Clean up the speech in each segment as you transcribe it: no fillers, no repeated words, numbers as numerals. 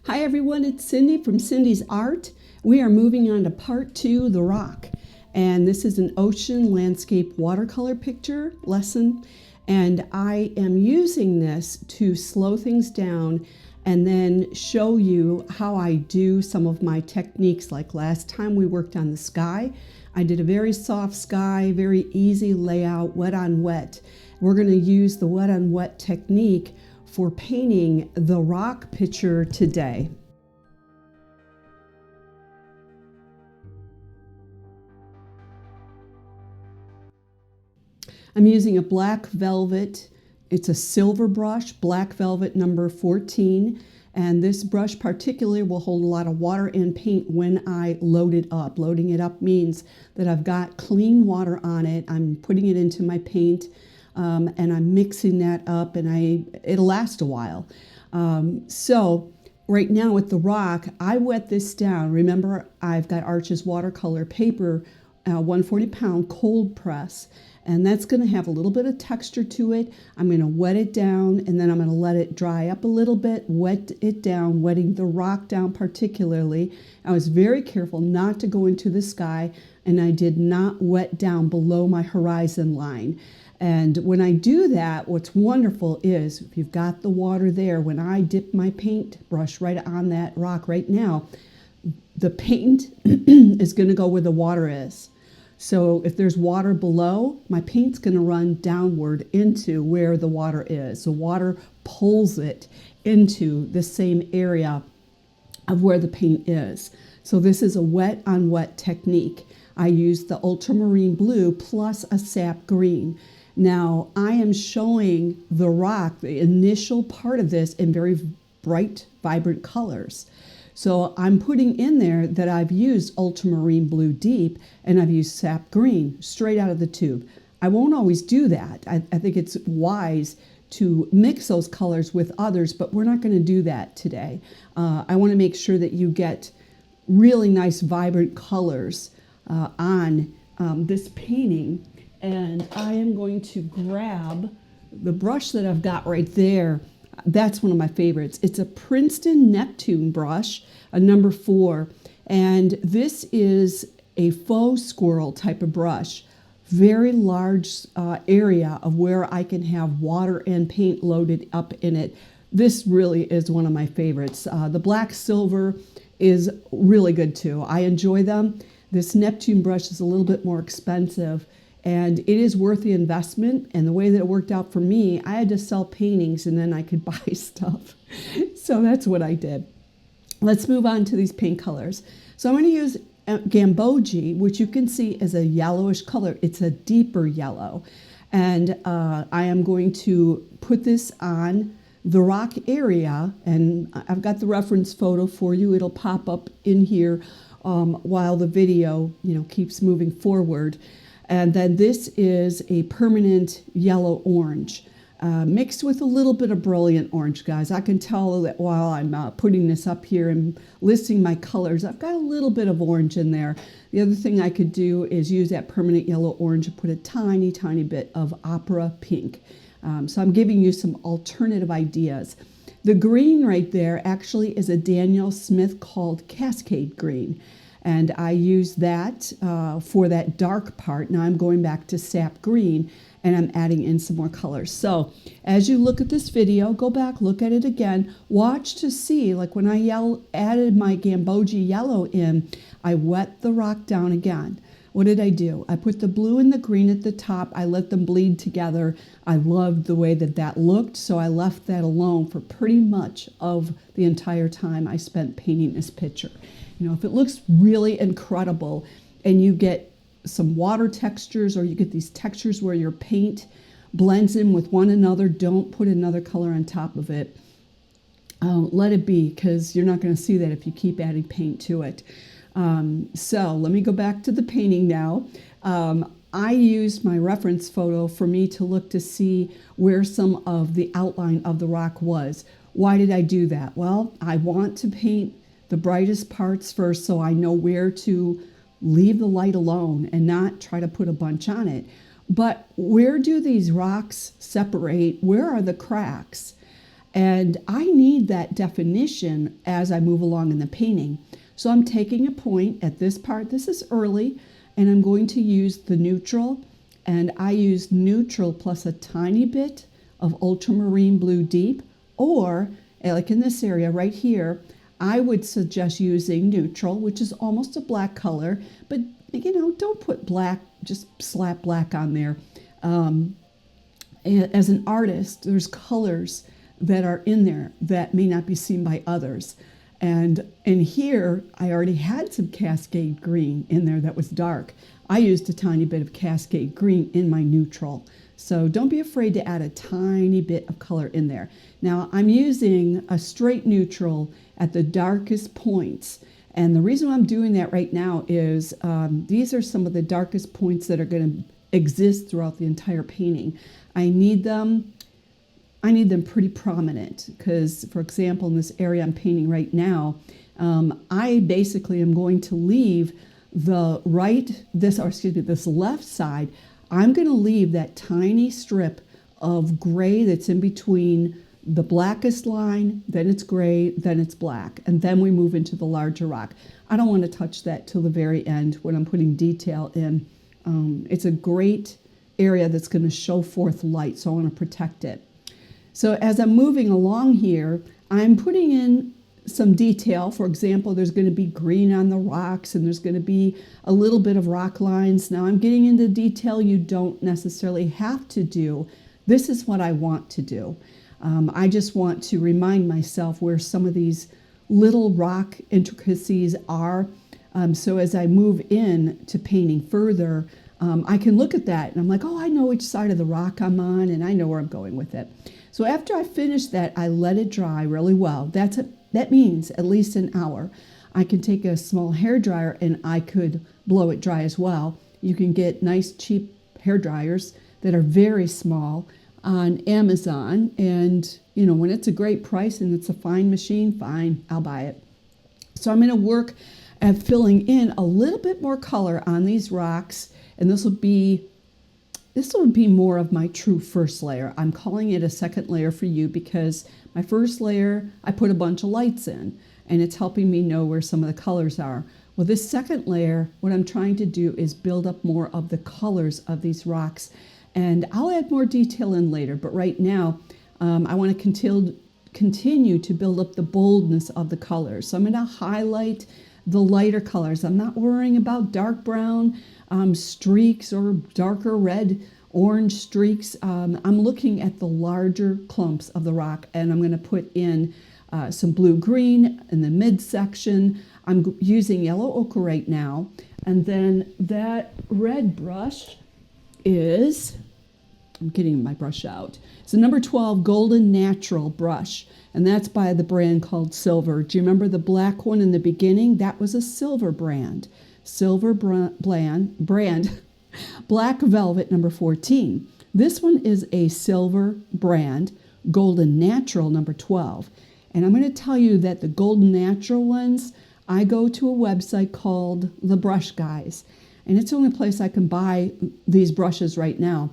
Hi everyone, it's Cindy from Cindy's Art. We are moving on to part 2, The Rock. And this is an ocean landscape watercolor picture lesson. And I am using this to slow things down and then show you how I do some of my techniques. Like last time we worked on the sky. I did a very soft sky, very easy layout, wet on wet. We're going to use the wet on wet technique for painting the rock picture today. I'm using a black velvet. It's a silver brush, black velvet number 14. And this brush particularly will hold a lot of water and paint when I load it up. Loading it up means that I've got clean water on it. I'm putting it into my paint. And I'm mixing that up, and it'll last a while. So right now with the rock, I wet this down. Remember, I've got Arch's watercolor paper, 140 pound cold press, and that's going to have a little bit of texture to it. I'm going to wet it down, and then I'm going to let it dry up a little bit, wet it down, wetting the rock down particularly. I was very careful not to go into the sky, and I did not wet down below my horizon line. And when I do that, what's wonderful is if you've got the water there, when I dip my paintbrush right on that rock right now, the paint is going to go where the water is. So if there's water below, my paint's going to run downward into where the water is. The water pulls it into the same area of where the paint is. So this is a wet on wet technique. I use the ultramarine blue plus a sap green. Now, I am showing the rock, the initial part of this, in very bright, vibrant colors. So I'm putting in there that I've used ultramarine blue deep and I've used sap green straight out of the tube. I won't always do that. I think it's wise to mix those colors with others, but we're not going to do that today. I want to make sure that you get really nice, vibrant colors on this painting. And I am going to grab the brush that I've got right there. That's one of my favorites. It's a Princeton Neptune brush, a number 4. And this is a faux squirrel type of brush. Very large area of where I can have water and paint loaded up in it. This really is one of my favorites. The black silver is really good too. I enjoy them. This Neptune brush is a little bit more expensive. And it is worth the investment. And the way that it worked out for me, I had to sell paintings and then I could buy stuff. So that's what I did. Let's move on to these paint colors. So I'm going to use Gamboge, which you can see is a yellowish color. It's a deeper yellow. And I am going to put this on the rock area. And I've got the reference photo for you. It'll pop up in here while the video, keeps moving forward. And then this is a permanent yellow orange mixed with a little bit of brilliant orange, guys. I can tell that while I'm putting this up here and listing my colors, I've got a little bit of orange in there. The other thing I could do is use that permanent yellow orange and put a tiny, tiny bit of opera pink. So I'm giving you some alternative ideas. The green right there actually is a Daniel Smith called Cascade Green. And I use that for that dark part. Now I'm going back to sap green and I'm adding in some more colors. So as you look at this video, go back, look at it again, watch to see, like when I added my Gamboge yellow in, I wet the rock down again. What did I do? I put the blue and the green at the top. I let them bleed together. I loved the way that that looked, so I left that alone for pretty much of the entire time I spent painting this picture. If it looks really incredible and you get some water textures or you get these textures where your paint blends in with one another, don't put another color on top of it. Let it be, because you're not going to see that if you keep adding paint to it. So let me go back to the painting now. I used my reference photo for me to look to see where some of the outline of the rock was. Why did I do that? Well, I want to paint the brightest parts first so I know where to leave the light alone and not try to put a bunch on it. But where do these rocks separate? Where are the cracks? And I need that definition as I move along in the painting. So I'm taking a point at this part. This is early, and I'm going to use the neutral. And I use neutral plus a tiny bit of ultramarine blue deep, or like in this area right here, I would suggest using neutral, which is almost a black color, but don't put black, just slap black on there. As an artist, there's colors that are in there that may not be seen by others. And in here, I already had some Cascade green in there that was dark. I used a tiny bit of Cascade green in my neutral. So don't be afraid to add a tiny bit of color in there. Now I'm using a straight neutral at the darkest points. And the reason I'm doing that right now is these are some of the darkest points that are going to exist throughout the entire painting. I need them pretty prominent because, for example, in this area I'm painting right now, I basically am going to leave this left side. I'm going to leave that tiny strip of gray that's in between the blackest line, then it's gray, then it's black, and then we move into the larger rock. I don't want to touch that till the very end when I'm putting detail in. It's a great area that's going to show forth light, so I want to protect it. So as I'm moving along here, I'm putting in some detail. For example, there's going to be green on the rocks, and there's going to be a little bit of rock lines. Now I'm getting into detail you don't necessarily have to do. This is what I want to do. I just want to remind myself where some of these little rock intricacies are. So as I move in to painting further, I can look at that and I'm like, oh, I know which side of the rock I'm on and I know where I'm going with it. So after I finish that, I let it dry really well. That means at least an hour. I can take a small hair dryer and I could blow it dry as well. You can get nice cheap hair dryers that are very small on Amazon, and when it's a great price and it's a fine machine, fine, I'll buy it. So I'm going to work at filling in a little bit more color on these rocks, and this will be more of my true first layer. I'm calling it a second layer for you because my first layer I put a bunch of lights in and it's helping me know where some of the colors are. Well, this second layer, what I'm trying to do is build up more of the colors of these rocks. And I'll add more detail in later, but right now I want to continue to build up the boldness of the colors. So I'm going to highlight the lighter colors. I'm not worrying about dark brown streaks or darker red, orange streaks. I'm looking at the larger clumps of the rock, and I'm going to put in some blue-green in the midsection. I'm using yellow ochre right now, and then that red brush is, I'm getting my brush out. It's a number 12 Golden Natural brush, and that's by the brand called Silver. Do you remember the black one in the beginning? That was a Silver brand. Silver brand, Black Velvet number 14. This one is a Silver brand, Golden Natural number 12. And I'm going to tell you that the Golden Natural ones, I go to a website called The Brush Guys. And it's the only place I can buy these brushes right now.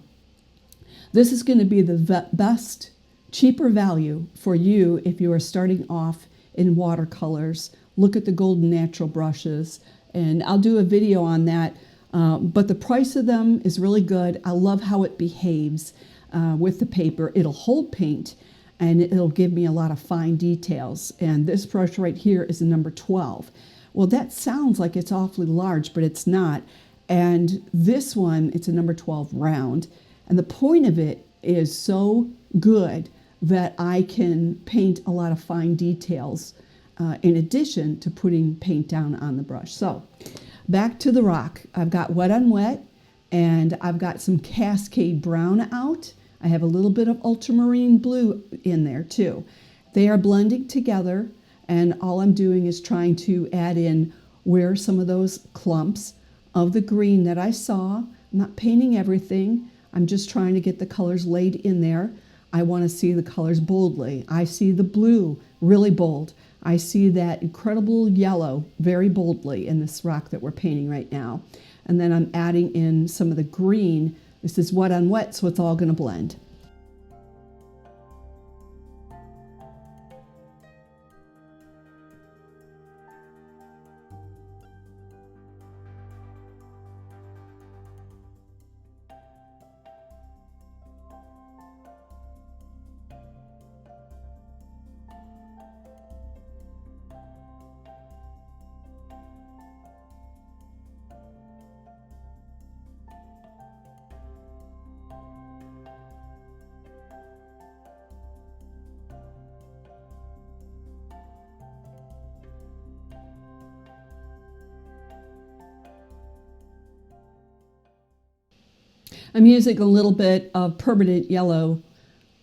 This is going to be the best, cheaper value for you if you are starting off in watercolors. Look at the Golden Natural brushes, and I'll do a video on that. But the price of them is really good. I love how it behaves with the paper. It'll hold paint, and it'll give me a lot of fine details. And this brush right here is a number 12. Well, that sounds like it's awfully large, but it's not. And this one, it's a number 12 round. And the point of it is so good that I can paint a lot of fine details in addition to putting paint down on the brush. So back to the rock. I've got wet on wet, and I've got some Cascade brown out. I have a little bit of ultramarine blue in there too. They are blending together, and all I'm doing is trying to add in where some of those clumps of the green that I saw. I'm not painting everything. I'm just trying to get the colors laid in there. I want to see the colors boldly. I see the blue really bold. I see that incredible yellow very boldly in this rock that we're painting right now. And then I'm adding in some of the green. This is wet on wet, so it's all going to blend. I'm using a little bit of permanent yellow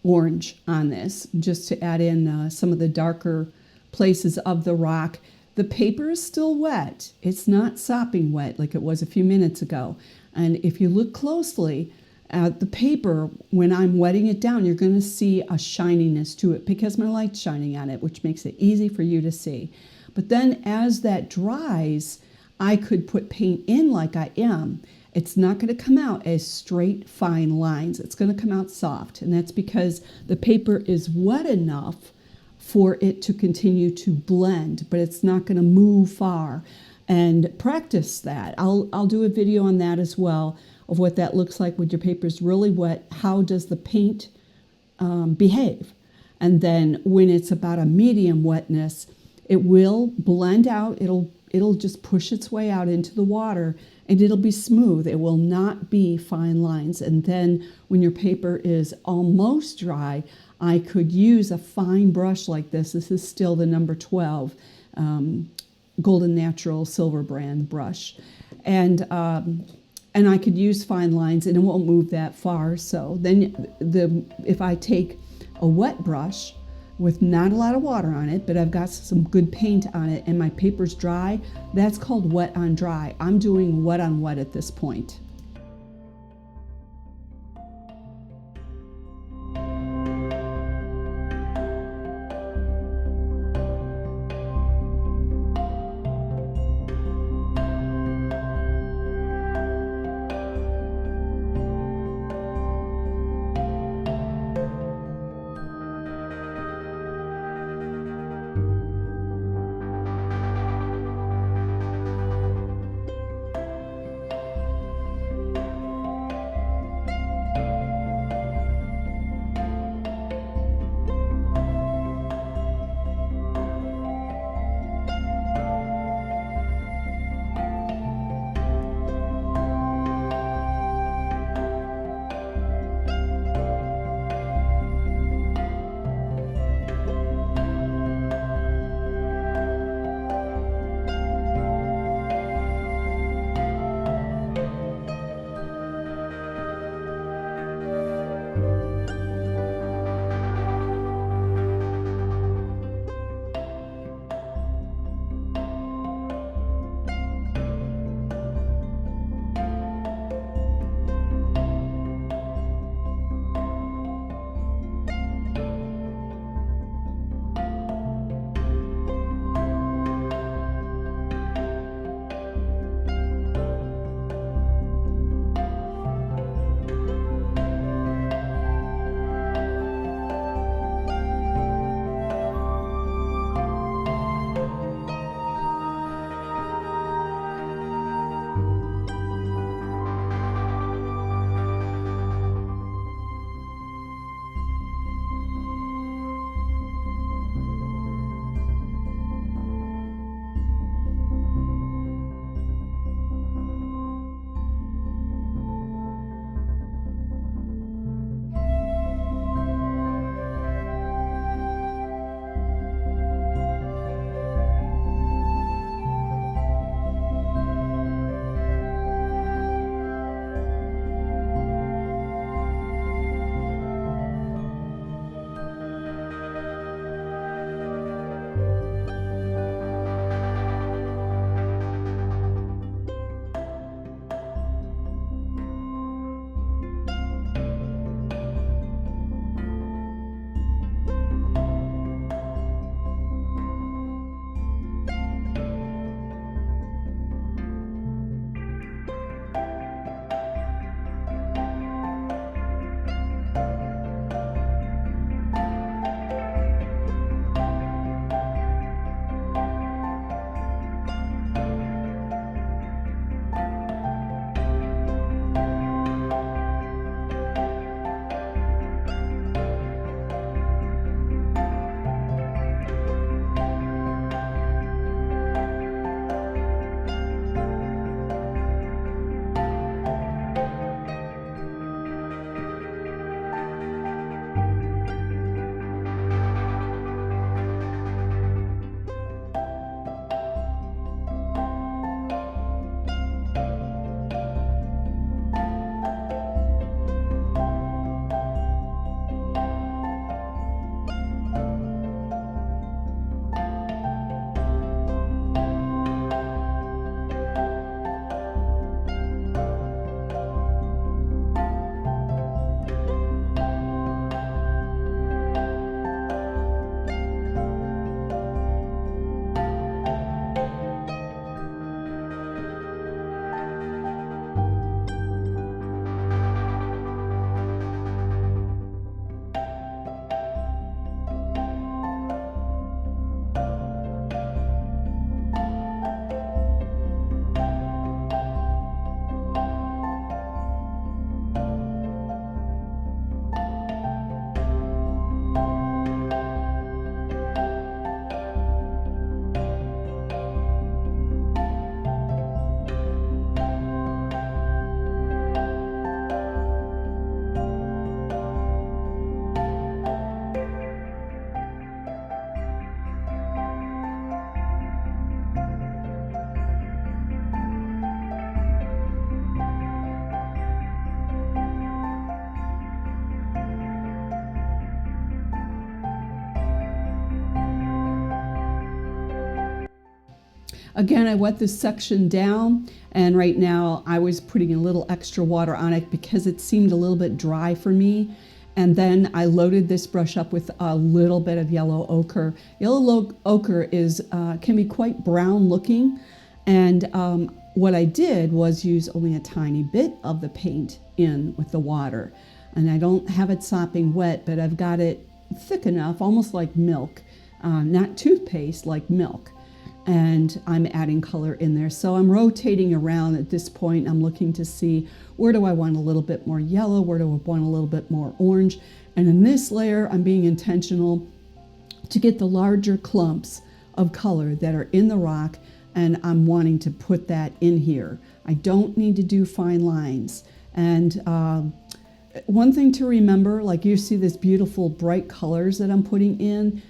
orange on this just to add in some of the darker places of the rock. The paper is still wet. It's not sopping wet like it was a few minutes ago. And if you look closely at the paper, when I'm wetting it down, you're going to see a shininess to it because my light's shining on it, which makes it easy for you to see. But then as that dries, I could put paint in like I am. It's not going to come out as straight, fine lines. It's going to come out soft. And that's because the paper is wet enough for it to continue to blend, but it's not going to move far. And practice that. I'll do a video on that as well, of what that looks like when your paper is really wet. How does the paint behave? And then when it's about a medium wetness, it will blend out. It'll just push its way out into the water, and it'll be smooth. It will not be fine lines. And then when your paper is almost dry, I could use a fine brush like this. This is still the number 12 Golden Natural Silver Brand brush. And I could use fine lines, and it won't move that far. So then if I take a wet brush with not a lot of water on it, but I've got some good paint on it, and my paper's dry, that's called wet on dry. I'm doing wet on wet at this point. Again, I wet this section down, and right now I was putting a little extra water on it because it seemed a little bit dry for me. And then I loaded this brush up with a little bit of yellow ochre. Yellow ochre can be quite brown looking, and what I did was use only a tiny bit of the paint in with the water. And I don't have it sopping wet, but I've got it thick enough, almost like milk, not toothpaste, like milk. And I'm adding color in there. So I'm rotating around at this point. I'm looking to see, where do I want a little bit more yellow? Where do I want a little bit more orange? And in this layer, I'm being intentional to get the larger clumps of color that are in the rock, and I'm wanting to put that in here. I don't need to do fine lines. And one thing to remember, like you see this beautiful bright colors that I'm putting in,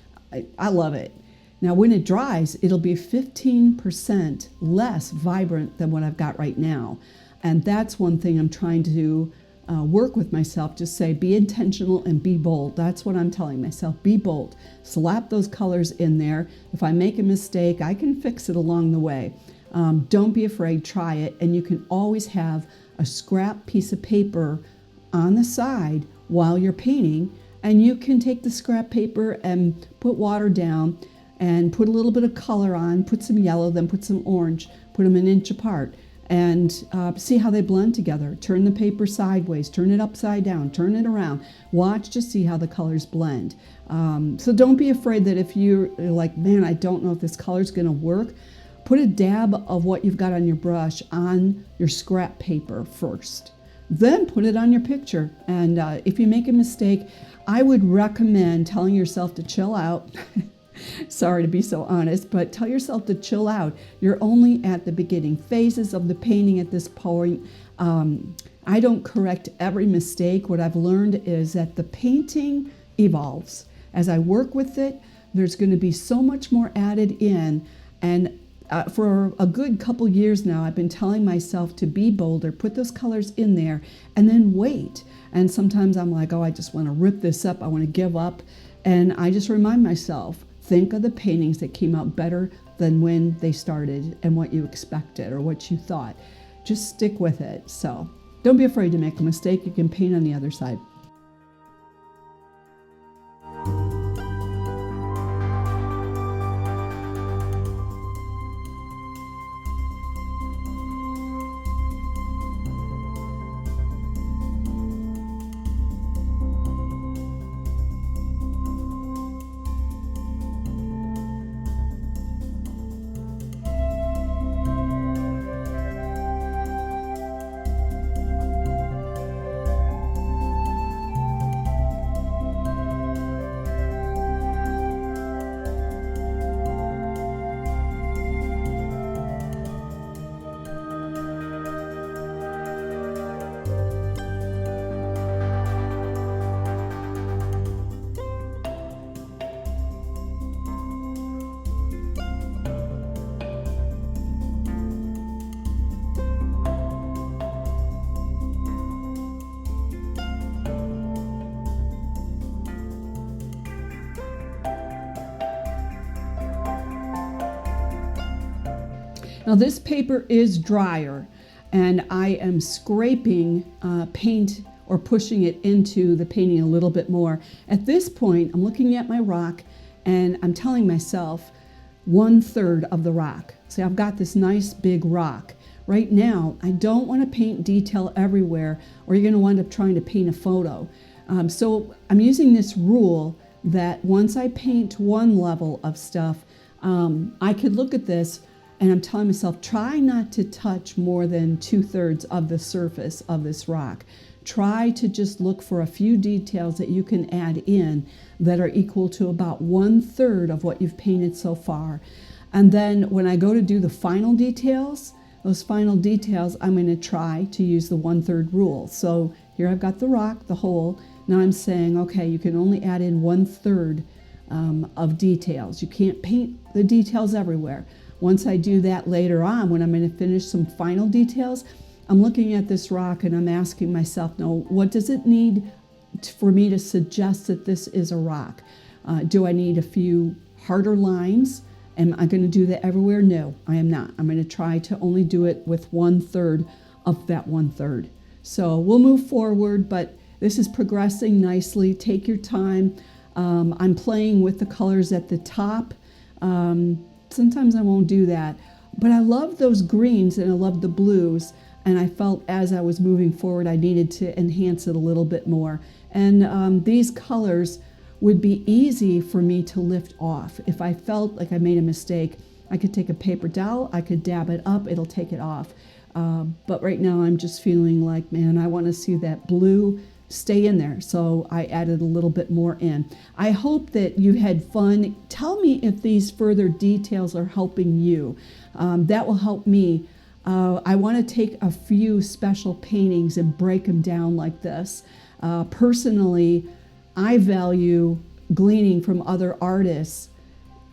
I love it. Now when it dries, it'll be 15% less vibrant than what I've got right now. And that's one thing I'm trying to work with myself, just say be intentional and be bold. That's what I'm telling myself, be bold. Slap those colors in there. If I make a mistake, I can fix it along the way. Don't be afraid, try it. And you can always have a scrap piece of paper on the side while you're painting, and you can take the scrap paper and put water down and put a little bit of color on, put some yellow, then put some orange, put them an inch apart, and see how they blend together. Turn the paper sideways, turn it upside down, turn it around. Watch to see how the colors blend. So don't be afraid that if you're like, man, I don't know if this color's gonna work, put a dab of what you've got on your brush on your scrap paper first. Then put it on your picture. And if you make a mistake, I would recommend telling yourself to chill out. Sorry to be so honest, but tell yourself to chill out. You're only at the beginning phases of the painting at this point. I don't correct every mistake. What I've learned is that the painting evolves. As I work with it, there's going to be so much more added in. And for a good couple years now, I've been telling myself to be bolder, put those colors in there, and then wait. And sometimes I'm like, oh, I just want to rip this up. I want to give up. And I just remind myself, think of the paintings that came out better than when they started and what you expected or what you thought. Just stick with it. So don't be afraid to make a mistake. You can paint on the other side. Now this paper is drier, and I am scraping paint or pushing it into the painting a little bit more. At this point, I'm looking at my rock and I'm telling myself 1/3 of the rock. See, I've got this nice big rock. Right now, I don't want to paint detail everywhere, or you're going to wind up trying to paint a photo. So I'm using this rule that once I paint one level of stuff, I could look at this and I'm telling myself, try not to touch more than 2/3 of the surface of this rock. Try to just look for a few details that you can add in that are equal to about 1/3 of what you've painted so far. And then when I go to do the final details, those final details, I'm going to try to use the 1/3 rule. So here I've got the rock, the hole. Now I'm saying, okay, you can only add in 1/3 of details. You can't paint the details everywhere. Once I do that later on, when I'm going to finish some final details, I'm looking at this rock and I'm asking myself, no, what does it need for me to suggest that this is a rock? Do I need a few harder lines Am I going to do that everywhere? No, I am not. I'm going to try to only do it with 1/3 of that 1/3. So we'll move forward, but this is progressing nicely. Take your time. I'm playing with the colors at the top. Sometimes I won't do that, but I love those greens and I love the blues. And I felt as I was moving forward, I needed to enhance it a little bit more. And these colors would be easy for me to lift off. If I felt like I made a mistake, I could take a paper towel, I could dab it up, it'll take it off. But right now I'm just feeling like, man, I want to see that blue stay in there. So I added a little bit more in. I hope that you had fun. Tell me if these further details are helping you. That will help me. I want to take a few special paintings and break them down like this. Personally, I value gleaning from other artists,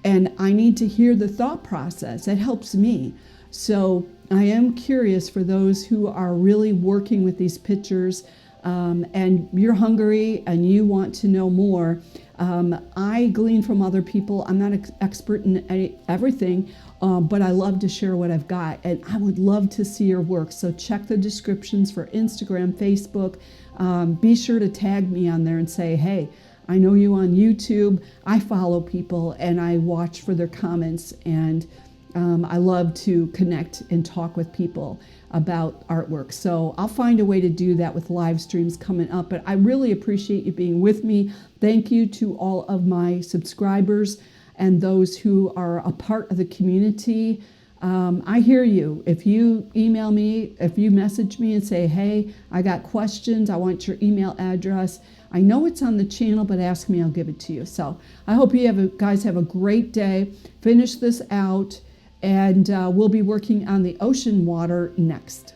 and I need to hear the thought process. It helps me. So I am curious for those who are really working with these pictures, and you're hungry and you want to know more. I glean from other people. I'm not an expert in everything, but I love to share what I've got, and I would love to see your work. So check the descriptions for Instagram, Facebook. Be sure to tag me on there and say, hey, I know you on YouTube. I follow people and I watch for their comments, and I love to connect and talk with people about artwork. So I'll find a way to do that with live streams coming up, but I really appreciate you being with me. Thank you to all of my subscribers and those who are a part of the community. I hear you. If you email me, if you message me and say, hey, I got questions, I want your email address. I know it's on the channel, but ask me, I'll give it to you. So I hope you guys have a great day. Finish this out, and we'll be working on the ocean water next.